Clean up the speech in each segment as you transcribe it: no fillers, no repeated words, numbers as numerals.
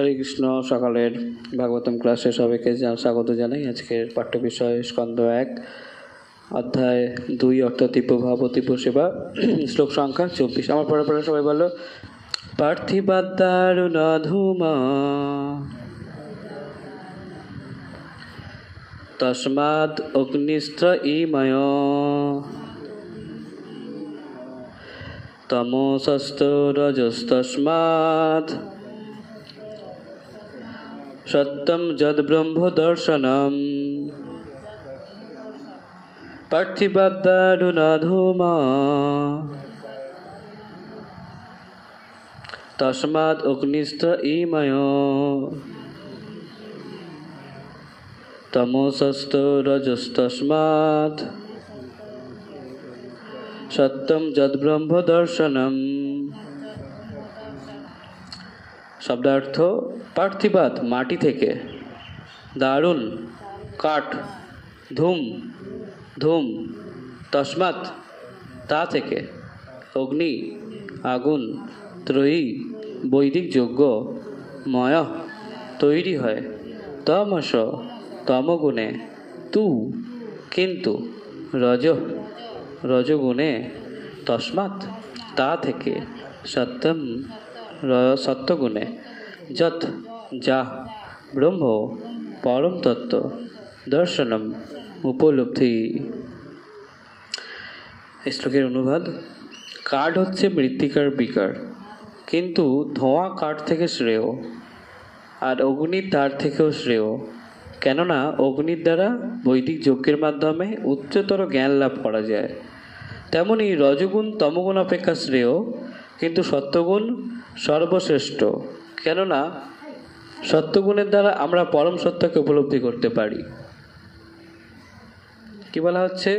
হরে কৃষ্ণ। সকালের ভাগবতম ক্লাসে সবাইকে স্বাগত জানাই। আজকের পাঠ্য বিষয় স্কন্ধ 1 অধ্যায় 2 অর্থতীপ ভাব অতীপ সেবা, শ্লোক সংখ্যা 24। আমার পরে পরে সবাই বলো, পার্থিবাদারুণ ধূমা তস্মাদ অগ্নিস্ত্র ইময় তমসস্ত রজস্তস্মাৎ সত্যম যদ ব্রহ্ম দর্শনম পার্থিবাদারুণ ধূমা তস্মাদ অগ্নিস্ত্র ইময় তমসস্ত রজস্তস্মাৎ সত্যম যদ ব্রহ্ম দর্শনম। শব্দার্থ: পার্থিবাদ মাটি থেকে, দারুণ কাঠ, ধূম ধূম, তস্মাৎ তা থেকে, অগ্নি আগুন, ত্রয়ী বৈদিক যজ্ঞ, ময় তৈরি হয়, তমস তমগুণে, তু কিন্তু, রজ রজগুণে, তস্মাৎ তা থেকে, সত্যম সত্যগুণে, যৎ যা, ব্রহ্ম পরম তত্ত্ব, দর্শনম উপলব্ধি। এই শ্লোকের অনুবাদ: কাঠ হচ্ছে মৃত্তিকার বিকার, কিন্তু ধোঁয়া কাঠ থেকে শ্রেয়, আর অগ্নি তার থেকেও শ্রেয়, কেননা অগ্নির দ্বারা বৈদিক যজ্ঞের মাধ্যমে উচ্চতর জ্ঞান লাভ করা যায়। তেমনি রজগুণ তমগুণ অপেক্ষা শ্রেয়, কিন্তু সত্যগুণ সর্বশ্রেষ্ঠ, কেননা সত্যগুণের দ্বারা আমরা পরম সত্যকে উপলব্ধি করতে পারি। কি বলা হচ্ছে?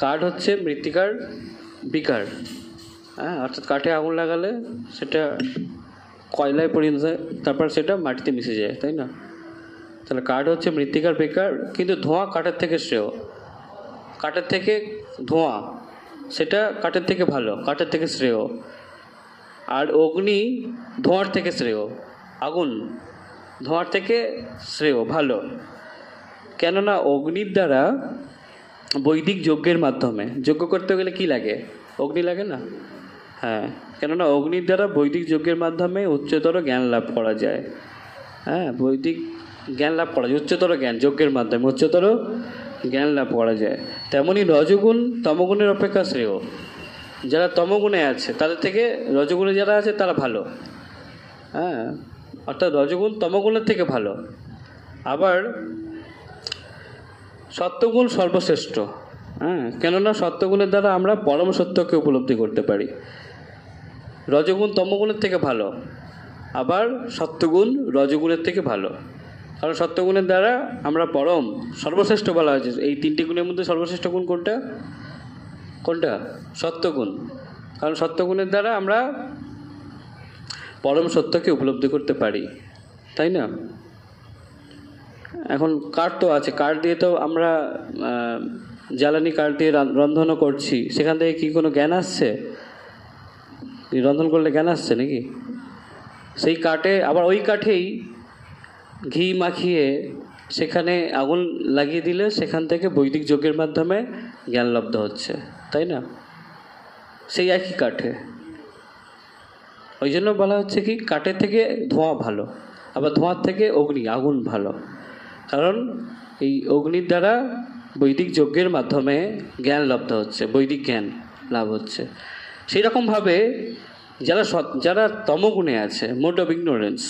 কাঠ হচ্ছে মৃত্তিকার বিকার, অর্থাৎ কাঠে আগুন লাগালে সেটা কয়লায় পরিণত হয়, তারপর সেটা মাটিতে মিশে যায়, তাই না? তাহলে কাঠ হচ্ছে মৃত্তিকার বেকার, কিন্তু ধোঁয়া কাঠের থেকে শ্রেয়, কাঠের থেকে ধোঁয়া সেটা কাঠের থেকে ভালো, কাঠের থেকে শ্রেয়। আর অগ্নি ধোঁয়ার থেকে শ্রেয়, আগুন ধোঁয়ার থেকে শ্রেয়, ভালো, কেননা অগ্নির দ্বারা বৈদিক যজ্ঞের মাধ্যমে, যজ্ঞ করতে গেলে কি লাগে? অগ্নি লাগে না? হ্যাঁ, কেননা অগ্নির দ্বারা বৈদিক যজ্ঞের মাধ্যমে উচ্চতর জ্ঞান লাভ করা যায়। বৈদিক জ্ঞান লাভ করা যায়, উচ্চতর জ্ঞান যজ্ঞের মাধ্যমে উচ্চতর জ্ঞান লাভ করা যায়। তেমনই রজগুণ তমগুণের অপেক্ষা শ্রেয়। যারা তমগুণে আছে তাদের থেকে রজগুণে যারা আছে তারা ভালো, অর্থাৎ রজগুণ তমগুণের থেকে ভালো। আবার সত্যগুণ সর্বশ্রেষ্ঠ, কেননা সত্যগুণের দ্বারা আমরা পরম সত্যকে উপলব্ধি করতে পারি। রজগুণ তমগুণের থেকে ভালো, আবার সত্যগুণ রজগুণের থেকে ভালো, কারণ সত্যগুণের দ্বারা আমরা পরম সর্বশ্রেষ্ঠ বলা হয়েছে। এই 3টি গুণের মধ্যে সর্বশ্রেষ্ঠ গুণ কোনটা? কোনটা? সত্যগুণ, কারণ সত্যগুণের দ্বারা আমরা পরম সত্যকে উপলব্ধি করতে পারি, তাই না? এখন কাঠ তো আছে, কাঠ দিয়ে তো আমরা জ্বালানি কাঠ দিয়ে রন্ধনও করছি, সেখান থেকে কি কোনো জ্ঞান আসছে? রন্ধন করলে জ্ঞান আসছে নাকি? সেই কাঠে, আবার ওই কাঠেই ঘি মাখিয়ে সেখানে আগুন লাগিয়ে দিলে সেখান থেকে বৈদিক যজ্ঞের মাধ্যমে জ্ঞানলব্ধ হচ্ছে, তাই না? সেই একই কাঠে। ওই জন্য বলা হচ্ছে কি, কাঠের থেকে ধোঁয়া ভালো, আবার ধোঁয়ার থেকে অগ্নি আগুন ভালো, কারণ এই অগ্নির দ্বারা বৈদিক যজ্ঞের মাধ্যমে জ্ঞান লব্ধ হচ্ছে, বৈদিক জ্ঞান লাভ হচ্ছে। সেই রকমভাবে যারা তমগুণে আছে, মোড অফ ইগনোরেন্স,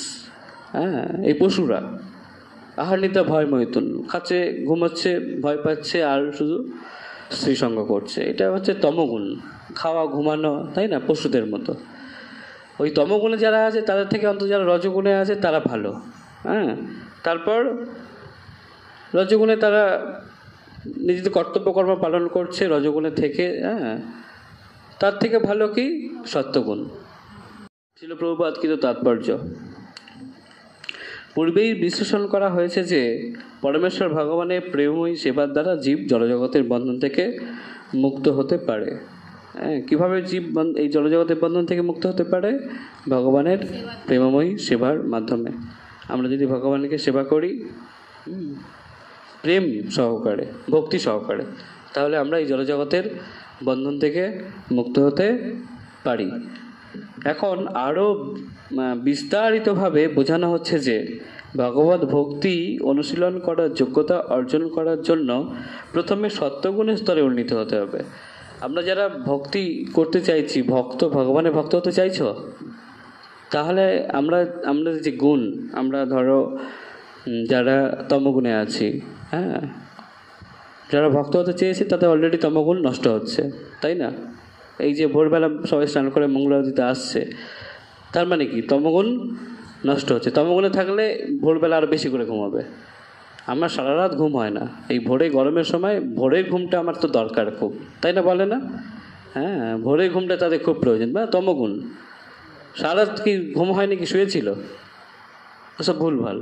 এই পশুরা আহার নিতে ভয় মৈথুন, খাচ্ছে, ঘুমাচ্ছে, ভয় পাচ্ছে, আর শুধু স্ত্রীসঙ্গ করছে, এটা হচ্ছে তমগুণ, খাওয়া ঘুমানো, তাই না? পশুদের মতো। ওই তমগুণে যারা আছে তাদের থেকে অন্তত যারা রজগুণে আছে তারা ভালো। তারপর রজগুণে তারা নিজেদের কর্তব্যকর্ম পালন করছে রজগুণে থেকে, তার থেকে ভালো কি সত্যগুণ। ছিল প্রভুপাদ কিন্তু তাৎপর্য পূর্বেই বিশ্লেষণ করা হয়েছে যে পরমেশ্বর ভগবানের প্রেমময়ী সেবার দ্বারা জীব জড়জগতের বন্ধন থেকে মুক্ত হতে পারে। কিভাবে জীব এই জড়জগতের বন্ধন থেকে মুক্ত হতে পারে? ভগবানের প্রেমময়ী সেবার মাধ্যমে। আমরা যদি ভগবানকে সেবা করি প্রেম সহকারে, ভক্তি সহকারে, তাহলে আমরা এই জড়জগতের বন্ধন থেকে মুক্ত হতে পারি। এখন আরও বিস্তারিতভাবে বোঝানো হচ্ছে যে ভগবত ভক্তি অনুশীলন করার যোগ্যতা অর্জন করার জন্য প্রথমে সত্ত্বগুণের স্তরে উন্নীত হতে হবে। আমরা যারা ভক্তি করতে চাইছি, ভগবানের ভক্ত হতে চাইছ, তাহলে আমরা যে গুণ, আমরা ধরো যারা তমগুণে আছি, হ্যাঁ, যারা ভক্ত হতে চেয়েছে তাদের অলরেডি তমগুণ নষ্ট হচ্ছে, তাই না? এই যে ভোরবেলা সবাই স্নান করে মঙ্গল আরতিতে আসছে, তার মানে কি তমগুণ নষ্ট হচ্ছে। তমগুণে থাকলে ভোরবেলা আরও বেশি করে ঘুমাবে। আমার সারা রাত ঘুম হয় না, এই ভোরে গরমের সময় ভোরের ঘুমটা আমার তো দরকার খুব, তাই না? বলে না? হ্যাঁ, ভোরের ঘুমটা তাদের খুব প্রয়োজন। বা তমগুণ সারা রাত কি ঘুম হয়নি, কি শুয়েছিল? ওসব ভুলভাল।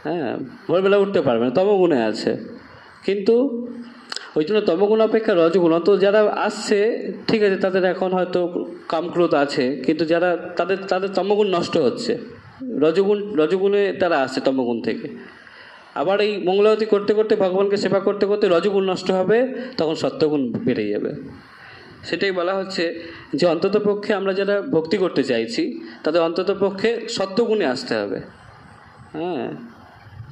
হ্যাঁ, ভোরবেলা উঠতে পারবে না, তমগুণে আছে। কিন্তু ওই জন্য তমগুণ অপেক্ষা রজগুণ, অত যারা আসছে ঠিক আছে, তাদের এখন হয়তো কামক্রোধ আছে, কিন্তু যারা তাদের তমগুণ নষ্ট হচ্ছে, রজগুণে তারা আসছে তমগুণ থেকে। আবার এই মঙ্গলারতি করতে করতে, ভগবানকে সেবা করতে করতে রজগুণ নষ্ট হবে, তখন সত্যগুণ বেড়ে যাবে। সেটাই বলা হচ্ছে যে অন্ততপক্ষে আমরা যারা ভক্তি করতে চাইছি তাদের অন্ততপক্ষে সত্যগুণে আসতে হবে। হ্যাঁ,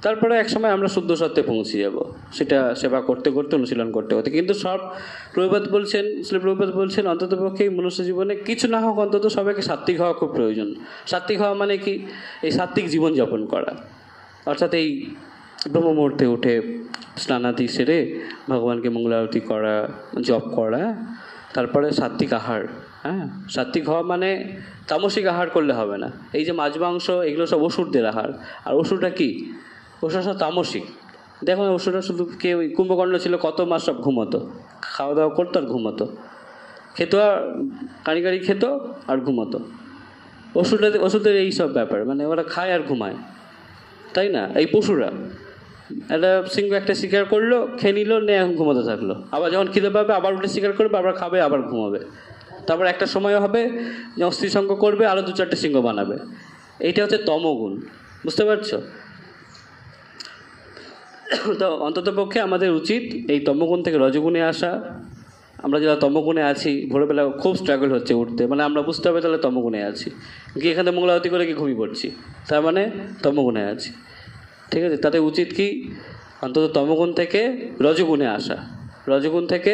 তারপরে একসময় আমরা শুদ্ধ সত্যে পৌঁছে যাব, সেটা সেবা করতে করতে, অনুশীলন করতে করতে। কিন্তু সব প্রভুপাদ বলছেন অন্ততপক্ষে মনুষ্য জীবনে কিছু না হোক অন্তত সবাইকে সাত্ত্বিক হওয়া খুব প্রয়োজন। সাত্ত্বিক হওয়া মানে কি? এই সাত্ত্বিক জীবনযাপন করা, অর্থাৎ এই ব্রহ্ম মুহূর্তে উঠে স্নানাদি সেরে ভগবানকে মঙ্গলারতি করা, জপ করা, তারপরে সাত্ত্বিক আহার। হ্যাঁ, সাত্ত্বিক হওয়া মানে তামসিক আহার করলে হবে না। এই যে মাছ মাংস এগুলো সব অসুরদের আহার। আর অসুরটা কি? অসুর সব তামসিক। দেখুন অসুররা শুধু কেউ, কুম্ভকর্ণ ছিল, কত মাস সব ঘুমোতো, খাওয়া দাওয়া করতো আর ঘুমোতো, খেতো আর কাড়ি খেতো আর ঘুমোতো। অসুরদের এই সব ব্যাপার, মানে ওরা খায় আর ঘুমায়, তাই না? এই পশুরা একটা সিংহ একটা শিকার করলো, খেয়ে নিল, নিয়ে এখন ঘুমোতে থাকলো। আবার যখন খিদে পাবে আবার উঠে শিকার করবে, আবার খাবে, আবার ঘুমাবে। তারপর একটা সময় হবে যখন স্ত্রীসঙ্গ করবে, আরও 2-4টে সিংহ বানাবে। এইটা হচ্ছে তমগুণ, বুঝতে পারছো? তো অন্ততপক্ষে আমাদের উচিত এই তমগুণ থেকে রজগুণে আসা। আমরা যারা তমগুণে আছি, ভোরবেলা খুব স্ট্রাগল হচ্ছে উঠতে, মানে আমরা বুঝতে হবে তাহলে তমগুণে আছি। গিয়ে এখানে মঙ্গলারতি করে কি ঘুমিয়ে পড়ছি, তার মানে তমগুণে আছি। ঠিক আছে, তাতে উচিত কি অন্তত তমগুণ থেকে রজগুণে আসা। রজগুণ থেকে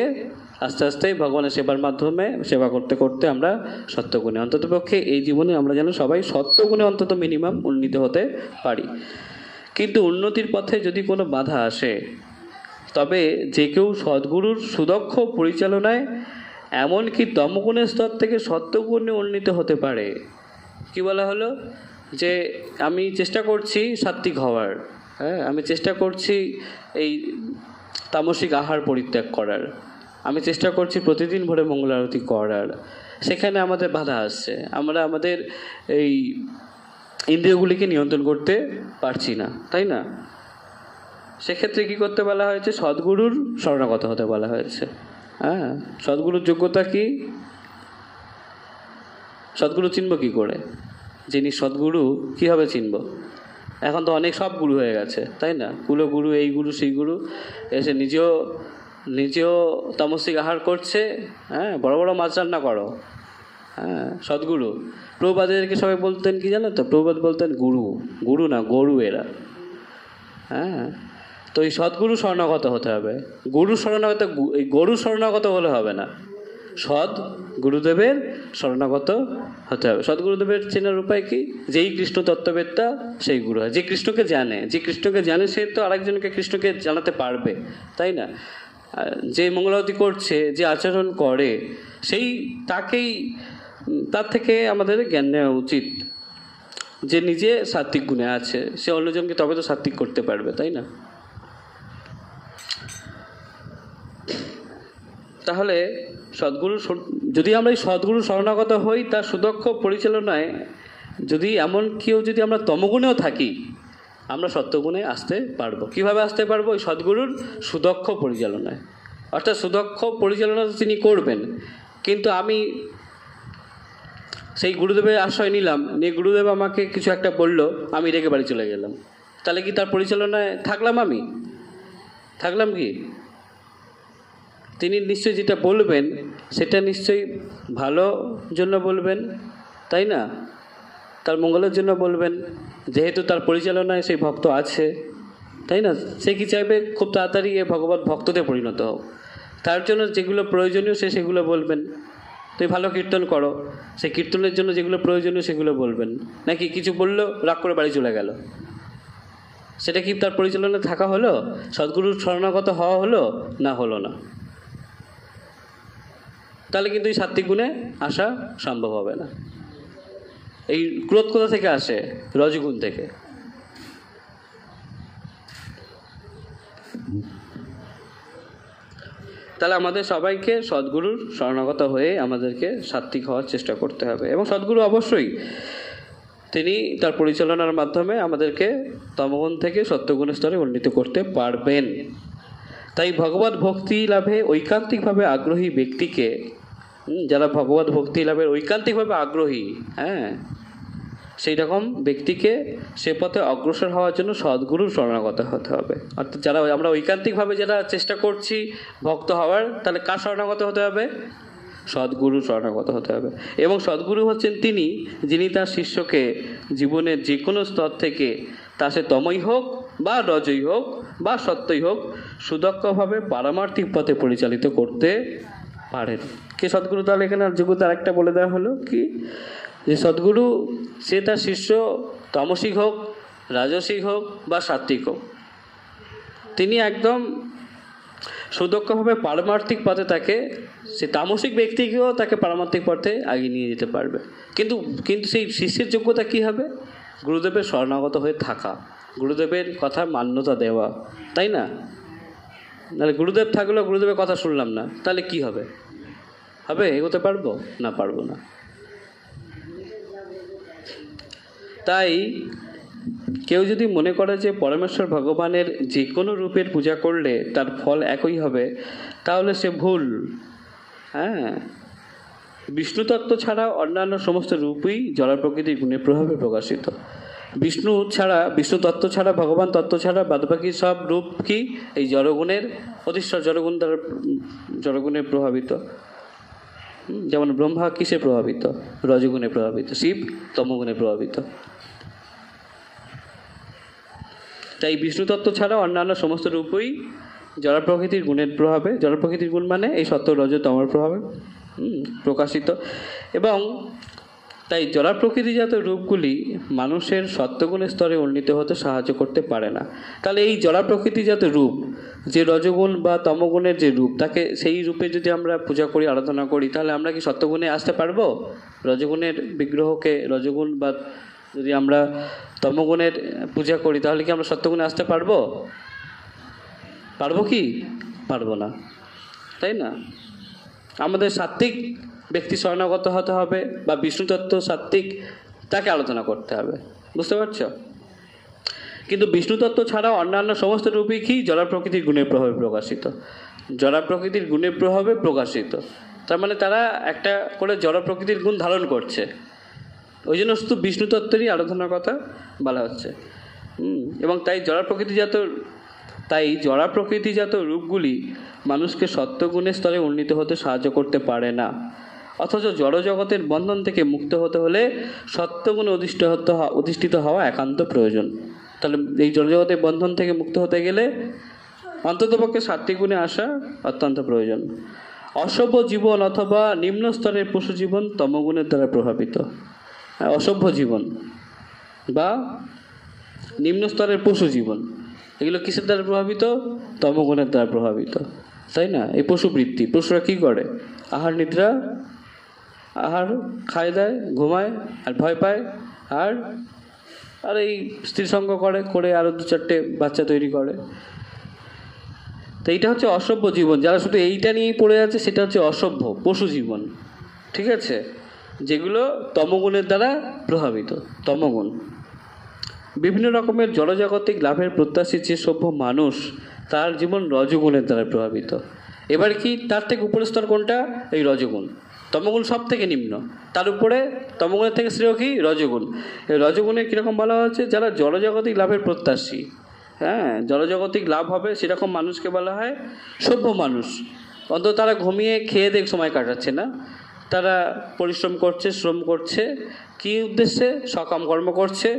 আস্তে আস্তে ভগবানের সেবার মাধ্যমে সেবা করতে করতে আমরা সত্যগুণে, অন্ততপক্ষে এই জীবনে আমরা যেন সবাই সত্যগুণে অন্তত মিনিমাম উন্নীত হতে পারি। কিন্তু উন্নতির পথে যদি কোনো বাধা আসে, তবে যে কেউ সদ্গুরুর সুদক্ষ পরিচালনায় এমনকি তমগুণের স্তর থেকে সত্যগুণে উন্নীত হতে পারে। কি বলা হলো? যে আমি চেষ্টা করছি সাত্ত্বিক হওয়ার, হ্যাঁ, আমি চেষ্টা করছি এই তামসিক আহার পরিত্যাগ করার, আমি চেষ্টা করছি প্রতিদিন ভোরে মঙ্গল আরতি করার, সেখানে আমাদের বাধা আসছে, আমরা আমাদের এই ইন্দ্রিয়গুলিকে নিয়ন্ত্রণ করতে পারছি না, তাই না? সেক্ষেত্রে কি করতে বলা হয়েছে? সদ্গুরুর শরণাগত হতে বলা হয়েছে। হ্যাঁ, সদ্গুরুর যোগ্যতা কি? সদ্গুরু চিনব কি করে? যিনি সদ্গুরু কীভাবে চিনব? এখন তো অনেক সব গুরু হয়ে গেছে, তাই না? কুলগুরু, এই গুরু সেই গুরু, এসে নিজেও তামসিক আহার করছে। হ্যাঁ, বড় বড় মাছ রান্না করো। হ্যাঁ, সদ্গুরু। প্রভুপাদেরকে সবাই বলতেন কি জানো তো? প্রভুপাদ বলতেন গুরু না গরু এরা। হ্যাঁ, তো এই সদ্গুরু শরণাগত হতে হবে। এই গরু শরণাগত হলে হবে না, সৎ গুরুদেবের শরণাগত হতে হবে। সদ্গুরুদেবের চেনার উপায় কি? যেই কৃষ্ণ তত্ত্ববেত্তা সেই গুরু হয়। যে কৃষ্ণকে জানে সে তো আরেকজনকে কৃষ্ণকে জানাতে পারবে, তাই না? যে মঙ্গলারতি করছে, যে আচরণ করে, তার থেকে আমাদের জ্ঞান নেওয়া উচিত। যে নিজে সাত্ত্বিক গুণে আছে, সে অন্যজনকে তবে তো সাত্ত্বিক করতে পারবে, তাই না? তাহলে যদি আমরা এই সদ্গুরু শরণাগত হই, তার সুদক্ষ পরিচালনায় যদি যদি আমরা তমগুণেও থাকি, আমরা সত্যগুণে আসতে পারবো। কিভাবে আসতে পারবো? এই সদ্গুরুর সুদক্ষ পরিচালনায়। অর্থাৎ সুদক্ষ পরিচালনা তিনি করবেন, কিন্তু আমি সেই গুরুদেবের আশ্রয় নিলাম, নিয়ে গুরুদেব আমাকে কিছু একটা বললো, আমি রেগে বাড়ি চলে গেলাম, তাহলে কি তার পরিচালনায় থাকলাম? আমি থাকলাম কি? তিনি নিশ্চয়ই যেটা বলবেন সেটা নিশ্চয়ই ভালো জন্য বলবেন, তাই না? তার মঙ্গলের জন্য বলবেন, যেহেতু তার পরিচালনায় সেই ভক্ত আছে, তাই না? সে কি চাইবে খুব তাড়াতাড়ি এ ভগবত ভক্ততে পরিণত হোক। তার জন্য যেগুলো প্রয়োজনীয় সে সেগুলো বলবেন। তুই ভালো কীর্তন করো, সেই কীর্তনের জন্য যেগুলো প্রয়োজনীয় সেগুলো বলবেন। নাকি কিছু বললো, রাগ করে বাড়ি চলে গেল, সেটা কি তার পরিচালনায় থাকা হলো? সদ্গুরুর শরণাগত হওয়া হলো? না, হলো না। তাহলে কিন্তু এই সাত্ত্বিক গুণে আসা সম্ভব হবে না। এই ক্রোধ কোথা থেকে আসে? রজগুণ থেকে। তাহলে আমাদের সবাইকে সদ্গুরুর শরণাগত হয়ে আমাদেরকে সাত্ত্বিক হওয়ার চেষ্টা করতে হবে। এবং সদ্গুরু অবশ্যই তিনি তার পরিচালনার মাধ্যমে আমাদেরকে তমগুণ থেকে সত্যগুণ স্তরে উন্নীত করতে পারবেন। তাই ভগবত ভক্তি লাভে ঐকান্তিকভাবে আগ্রহী ব্যক্তিকে, যারা ভগবত ভক্তি লাভের ঐকান্তিকভাবে আগ্রহী, সেই রকম ব্যক্তিকে সে পথে অগ্রসর হওয়ার জন্য সদ্গুরুর শরণাগত হতে হবে। অর্থাৎ যারা আমরা ঐকান্তিকভাবে যারা চেষ্টা করছি ভক্ত হওয়ার, তাহলে কার শরণাগত হতে হবে? সদ্গুরুর শরণাগত হতে হবে। এবং সদ্গুরু হচ্ছেন তিনি, যিনি তার শিষ্যকে জীবনের যে কোনো স্তর থেকে, তা সে তমই হোক বা রজই হোক বা সত্যই হোক, সুদক্ষভাবে পারমার্থিক পথে পরিচালিত করতে পারেন। কে সদ্গুরু? তাহলে এখানে যোগ্যতা আরেকটা বলে দেওয়া হলো কি, যে সদ্গুরু সে তার শিষ্য তামসিক হোক, রাজসিক হোক বা সাত্ত্বিক হোক, তিনি একদম সুদক্ষভাবে পারমার্থিক পথে তাকে, সে তামসিক ব্যক্তিকেও তাকে পারমার্থিক পথে এগিয়ে নিয়ে যেতে পারবে। কিন্তু সেই শিষ্যের যোগ্যতা কী হবে? গুরুদেবের শরণাগত হয়ে থাকা, গুরুদেবের কথা মান্যতা দেওয়া, তাই না? নাহলে গুরুদেব থাকলেও গুরুদেবের কথা শুনলাম না, তাহলে কি হবে? এগোতে পারবো না? পারবো না। তাই কেউ যদি মনে করে যে পরমেশ্বর ভগবানের যে কোনো রূপের পূজা করলে তার ফল একই হবে, তাহলে সে ভুল। বিষ্ণু তত্ত্ব ছাড়া অন্যান্য সমস্ত রূপই জড় প্রকৃতির গুণের প্রভাবে প্রকাশিত। বিষ্ণু তত্ত্ব ছাড়া, ভগবান তত্ত্ব ছাড়া বাদবাকি সব রূপ কি এই জড়গুণের অধিষ্ঠান, জড়গুণ দ্বারা, জড়গুণে প্রভাবিত। যেমন ব্রহ্মা কিসে প্রভাবিত? রজগুণে প্রভাবিত। শিব তমগুণে প্রভাবিত। তাই বিষ্ণু তত্ত্ব ছাড়া অন্যান্য সমস্ত রূপই জড় প্রকৃতির গুণের প্রভাবে, জড় প্রকৃতির গুণ মানে এই সত্য রজ তমর প্রভাবে প্রকাশিত। এবং তাই জড় প্রকৃতিজাত রূপগুলি মানুষের সত্যগুণের স্তরে উন্নীত হতে সাহায্য করতে পারে না। তাহলে এই জড় প্রকৃতিজাত রূপ, যে রজগুণ বা তমগুণের যে রূপ, তাকে সেই রূপে যদি আমরা পূজা করি, আরাধনা করি, তাহলে আমরা কি সত্যগুণে আসতে পারবো? রজগুণের বিগ্রহকে, রজগুণ বা যদি আমরা তমগুণের পূজা করি, তাহলে কি আমরা সত্যগুণে আসতে পারবো? পারবো কি? পারবো না, তাই না? আমাদের সাত্ত্বিক ব্যক্তি শরণাগত হতে হবে, বা বিষ্ণু তত্ত্ব সাত্ত্বিক, তাকে আলোচনা করতে হবে। বুঝতে পারছো? কিন্তু বিষ্ণু তত্ত্ব ছাড়াও অন্যান্য সমস্ত রূপই কি জড় প্রকৃতির গুণের প্রভাবে প্রকাশিত। জড় প্রকৃতির গুণের প্রভাবে প্রকাশিত, তার মানে তারা একটা করে জড় প্রকৃতির গুণ ধারণ করছে। ওই জন্য শুধু বিষ্ণু তত্ত্বেরই আরাধনার কথা বলা হচ্ছে। এবং তাই জড় প্রকৃতিজাত রূপগুলি মানুষকে সত্যগুণের স্তরে উন্নীত হতে সাহায্য করতে পারে না। অথচ জড় জগতের বন্ধন থেকে মুক্ত হতে হলে সত্যগুণে অধিষ্ঠিত হওয়া একান্ত প্রয়োজন। তাহলে এই জড় জগতের বন্ধন থেকে মুক্ত হতে গেলে অন্ততপক্ষে সাত্ত্বিক গুণে আসা অত্যন্ত প্রয়োজন। অসভ্য জীবন অথবা নিম্ন স্তরের পশু জীবন তমগুণের দ্বারা প্রভাবিত। অসভ্য জীবন বা নিম্ন স্তরের পশু জীবন, এগুলো কিসের দ্বারা প্রভাবিত? তমগুণের দ্বারা প্রভাবিত, তাই না? এই পশুবৃত্তি, পশুরা কী করে? আহার খায়, দেয়, ঘুমায়, আর ভয় পায়, আর এই স্ত্রী সঙ্গ করে আরও 2-4টে বাচ্চা তৈরি করে। তো এইটা হচ্ছে অসভ্য জীবন। যারা শুধু এইটা নিয়েই পড়ে আছে, সেটা হচ্ছে অসভ্য পশু জীবন, ঠিক আছে? যেগুলো তমগুণের দ্বারা প্রভাবিত, তমগুণ। বিভিন্ন রকমের জড়জাগতিক লাভের প্রত্যাশী যে সভ্য মানুষ, তার জীবন রজগুণের দ্বারা প্রভাবিত। এবার কি তার থেকে উপরের স্তর কোনটা? এই রজগুণ। তমগুণ সব থেকে নিম্ন, তার উপরে তমগুণের থেকে শ্রেয় কি রজগুণ। এই রজগুণে কীরকম বলা হচ্ছে, যারা জড়জাগতিক লাভের প্রত্যাশী, হ্যাঁ জড়জাগতিক লাভ হবে সেরকম মানুষকে বলা হয় সভ্য মানুষ। অন্তত তারা ঘুমিয়ে খেয়ে দেখ সময় কাটাচ্ছে না, তারা পরিশ্রম করছে, শ্রম করছে, কী উদ্দেশ্যে, সকাম কর্ম করছে।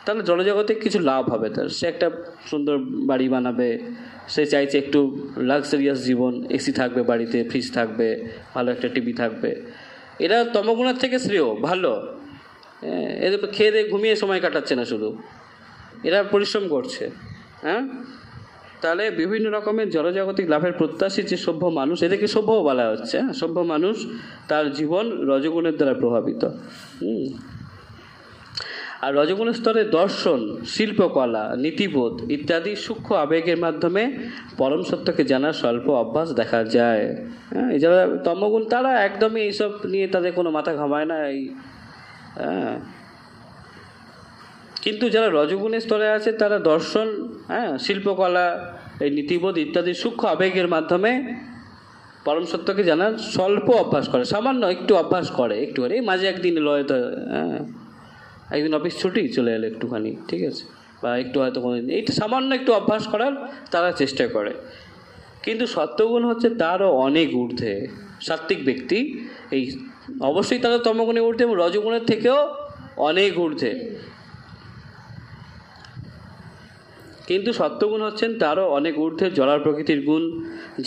তাহলে জড়জগতে কিছু লাভ হবে তার, সে একটা সুন্দর বাড়ি বানাবে, সে চাইছে একটু লাক্সারিয়াস জীবন, এসি থাকবে বাড়িতে, ফ্রিজ থাকবে, ভালো একটা টিভি থাকবে। এরা তমগুণের থেকে শ্রেয়, ভালো। এদের খেয়ে দিয়ে ঘুমিয়ে সময় কাটাচ্ছে না শুধু, এরা পরিশ্রম করছে। হ্যাঁ, তাহলে বিভিন্ন রকমের জড়জাগতিক লাভের প্রত্যাশী যে সভ্য মানুষ, এদেরকে সভ্য বলা হচ্ছে। সভ্য মানুষ, তার জীবন রজগুণের দ্বারা প্রভাবিত। আর রজগুণ স্তরে দর্শন, শিল্পকলা, নীতিবোধ ইত্যাদি সূক্ষ্ম আবেগের মাধ্যমে পরম সত্যকে জানার স্বল্প অভ্যাস দেখা যায়। হ্যাঁ, এই যারা তমগুণ তারা একদমই এইসব নিয়ে তাদের কোনো মাথা ঘামায় না। হ্যাঁ, কিন্তু যারা রজগুণের স্তরে আছে তারা দর্শন, শিল্পকলা, এই নীতিবোধ ইত্যাদি সূক্ষ্ম আবেগের মাধ্যমে পরম সত্যকে জানার স্বল্প অভ্যাস করে, সামান্য একটু অভ্যাস করে, একটু করে মাঝে একদিন হয়তো একদিন অফিস ছুটি চলে এলো একটুখানি, ঠিক আছে, বা একটু হয়তো কোনো দিন এইটা সামান্য একটু অভ্যাস করার তারা চেষ্টা করে। কিন্তু সত্যগুণ হচ্ছে তারও অনেক ঊর্ধ্বে। সাত্ত্বিক ব্যক্তি এই অবশ্যই তারা তমগুণে ঊর্ধ্বে এবং রজগুণের থেকেও অনেক ঊর্ধ্বে, কিন্তু সত্যগুণ হচ্ছেন তারও অনেক ঊর্ধ্বে জড়ার প্রকৃতির গুণ,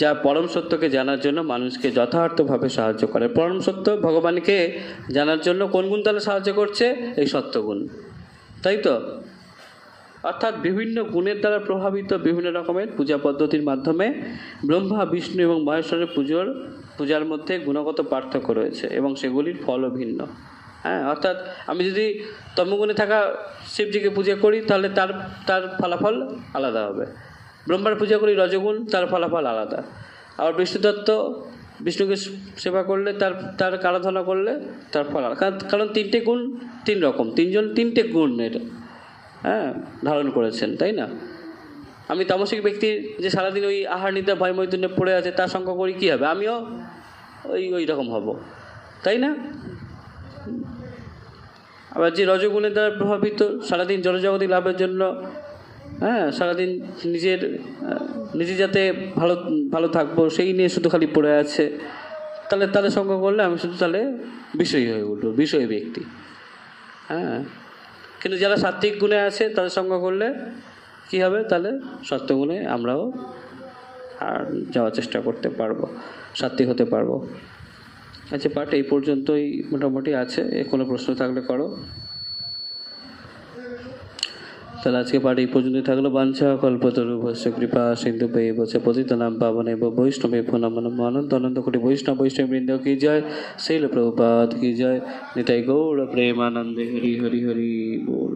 যা পরম সত্যকে জানার জন্য মানুষকে যথার্থভাবে সাহায্য করে। পরম সত্য ভগবানকে জানার জন্য কোন গুণ তারা সাহায্য করছে? এই সত্যগুণ, তাই তো? অর্থাৎ বিভিন্ন গুণের দ্বারা প্রভাবিত বিভিন্ন রকমের পূজা পদ্ধতির মাধ্যমে ব্রহ্মা, বিষ্ণু এবং মহেশ্বরের পূজার মধ্যে গুণগত পার্থক্য রয়েছে এবং সেগুলির ফলও ভিন্ন। হ্যাঁ, অর্থাৎ আমি যদি তমগুণে থাকা শিবজিকে পূজা করি তাহলে তার ফলাফল আলাদা হবে। ব্রহ্মার পূজা করি রজগুণ, তার ফলাফল আলাদা। আবার বিষ্ণুদত্ত, বিষ্ণুকে সেবা করলে তার আরাধনা করলে তার ফল আলাদা। কারণ তিনটে গুণ তিন রকম, তিনজন তিনটে গুণ ধারণ করেছেন, তাই না? আমি তামসিক ব্যক্তি যে সারাদিন ওই আহার নিদ্রা ভয় মৈথুনে পড়ে আছে, তার সঙ্গ করি কী হবে? আমিও ওই রকম হব, তাই না? আবার যে রজগুণের দ্বারা প্রভাবিত, সারাদিন জড়জাগতিক লাভের জন্য সারাদিন নিজে যাতে ভালো থাকবো সেই নিয়ে শুধু খালি পড়ে আছে, তাহলে তাদের সঙ্গ করলে আমি শুধু তাহলে বিষয়ী হয়ে উঠবো, বিষয়ী ব্যক্তি। কিন্তু যারা সাত্ত্বিক গুণে আছে তাদের সঙ্গ করলে কি হবে? তাহলে সত্যগুণে আমরাও আর যাওয়ার চেষ্টা করতে পারবো, সাত্ত্বিক হতে পারবো। আচ্ছা, পাঠ এই পর্যন্তই মোটামুটি আছে। কোনো প্রশ্ন থাকলে করো। তাহলে আজকে পাঠ এই পর্যন্তই থাকলো। বাঞ্ছা কল্পতরুভ্যশ্চ কৃপা সিন্ধুভ্যেব চ পতিতানাং পাবনেভ্যো বৈষ্ণবেভ্যো নমো নমঃ। অনন্ত কোটি বৈষ্ণব বৈষ্ণববৃন্দ কি জয়, শৈল প্রভুপাদ কি জয়, নিতাই গৌর প্রেমানন্দে। হরি হরি হরি বল।